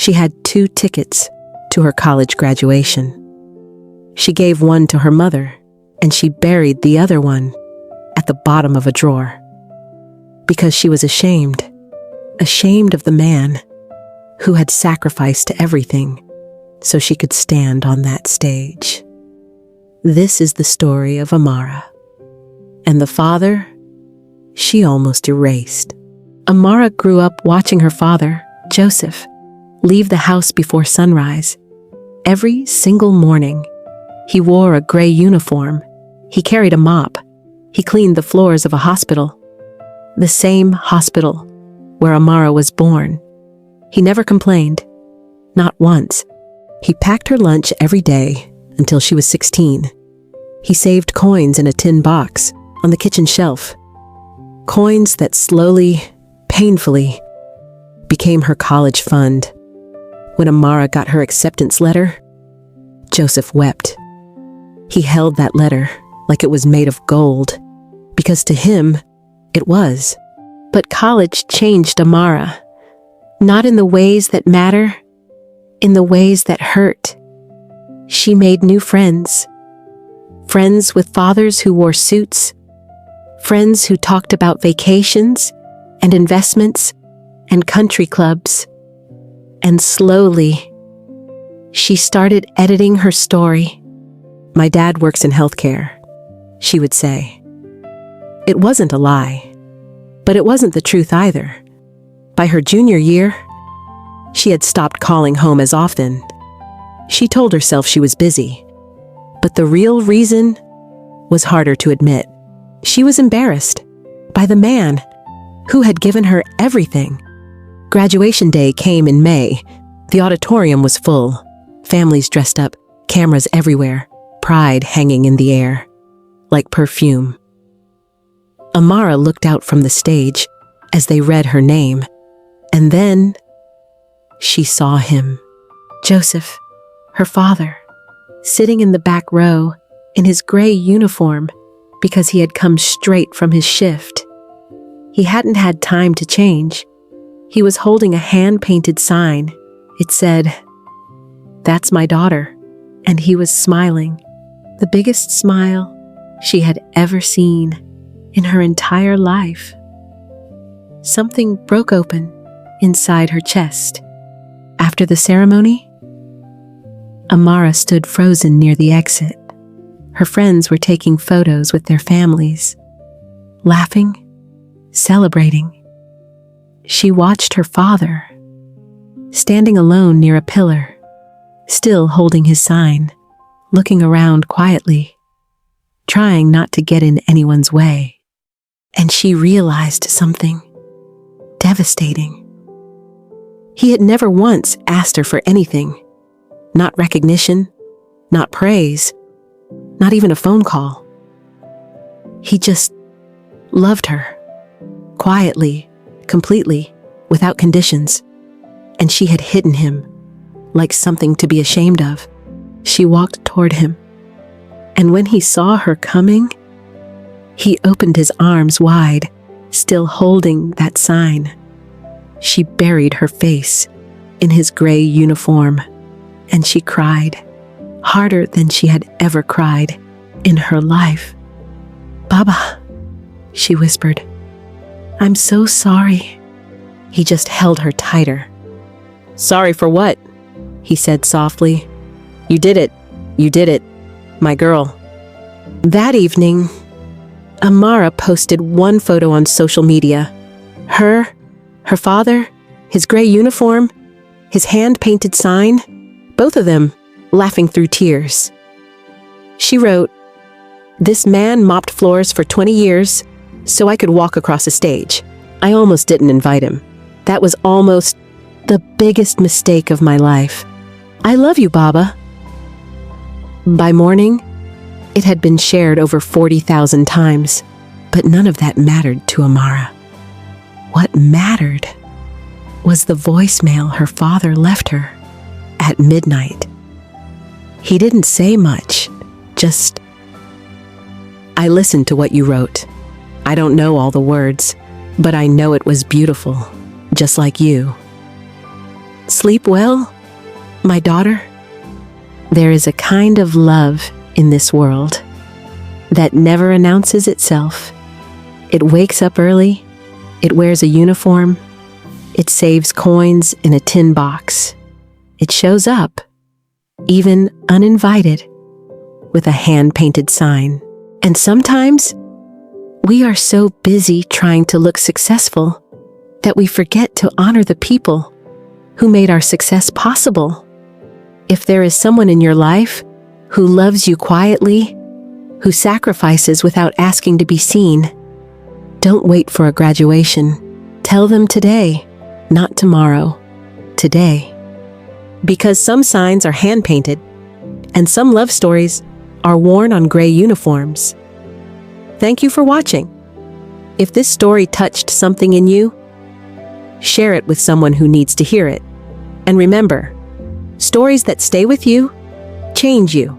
She had 2 tickets to her college graduation. She gave one to her mother, and she buried the other one at the bottom of a drawer. Because she was ashamed of the man who had sacrificed everything so she could stand on that stage. This is the story of Amara. And the father, she almost erased. Amara grew up watching her father, Joseph, leave the house before sunrise. Every single morning, he wore a gray uniform. He carried a mop. He cleaned the floors of a hospital. The same hospital where Amara was born. He never complained. Not once. He packed her lunch every day until she was 16. He saved coins in a tin box on the kitchen shelf. Coins that slowly, painfully, became her college fund. When Amara got her acceptance letter, Joseph wept. He held that letter like it was made of gold, because to him, it was. But college changed Amara, not in the ways that matter, in the ways that hurt. She made new friends. Friends with fathers who wore suits, friends who talked about vacations and investments and country clubs. And slowly, she started editing her story. "My dad works in healthcare," she would say. It wasn't a lie, but it wasn't the truth either. By her junior year, she had stopped calling home as often. She told herself she was busy, but the real reason was harder to admit. She was embarrassed by the man who had given her everything. Graduation day came in May. The auditorium was full. Families dressed up, cameras everywhere, pride hanging in the air, like perfume. Amara looked out from the stage as they read her name, and then she saw him, Joseph, her father, sitting in the back row in his gray uniform because he had come straight from his shift. He hadn't had time to change. He was holding a hand-painted sign. It said, "That's my daughter," and he was smiling, the biggest smile she had ever seen in her entire life. Something broke open inside her chest. After the ceremony, Amara stood frozen near the exit. Her friends were taking photos with their families, laughing, celebrating. She watched her father, standing alone near a pillar, still holding his sign, looking around quietly, trying not to get in anyone's way. And she realized something devastating. He had never once asked her for anything, not recognition, not praise, not even a phone call. He just loved her, quietly, completely, without conditions. And she had hidden him, like something to be ashamed of. She walked toward him, and when he saw her coming, he opened his arms wide, still holding that sign. She buried her face in his gray uniform, and she cried, harder than she had ever cried in her life. "Baba," she whispered, "I'm so sorry." He just held her tighter. "Sorry for what?" he said softly. You did it, my girl." That evening, Amara posted one photo on social media. Her father, his gray uniform, his hand-painted sign, both of them laughing through tears. She wrote, "This man mopped floors for 20 years so I could walk across a stage. I almost didn't invite him. That was almost the biggest mistake of my life. I love you, Baba." By morning, it had been shared over 40,000 times, but none of that mattered to Amara. What mattered was the voicemail her father left her at midnight. He didn't say much, just, "I listened to what you wrote. I don't know all the words, but I know it was beautiful, just like you." Sleep well, my daughter. There is a kind of love in this world that never announces itself. It wakes up early, it wears a uniform, it saves coins in a tin box. It shows up, even uninvited, with a hand-painted sign. And sometimes, we are so busy trying to look successful that we forget to honor the people who made our success possible. If there is someone in your life who loves you quietly, who sacrifices without asking to be seen, don't wait for a graduation. Tell them today, not tomorrow, today. Because some signs are hand-painted, and some love stories are worn on gray uniforms. Thank you for watching. If this story touched something in you, share it with someone who needs to hear it. And remember, stories that stay with you change you.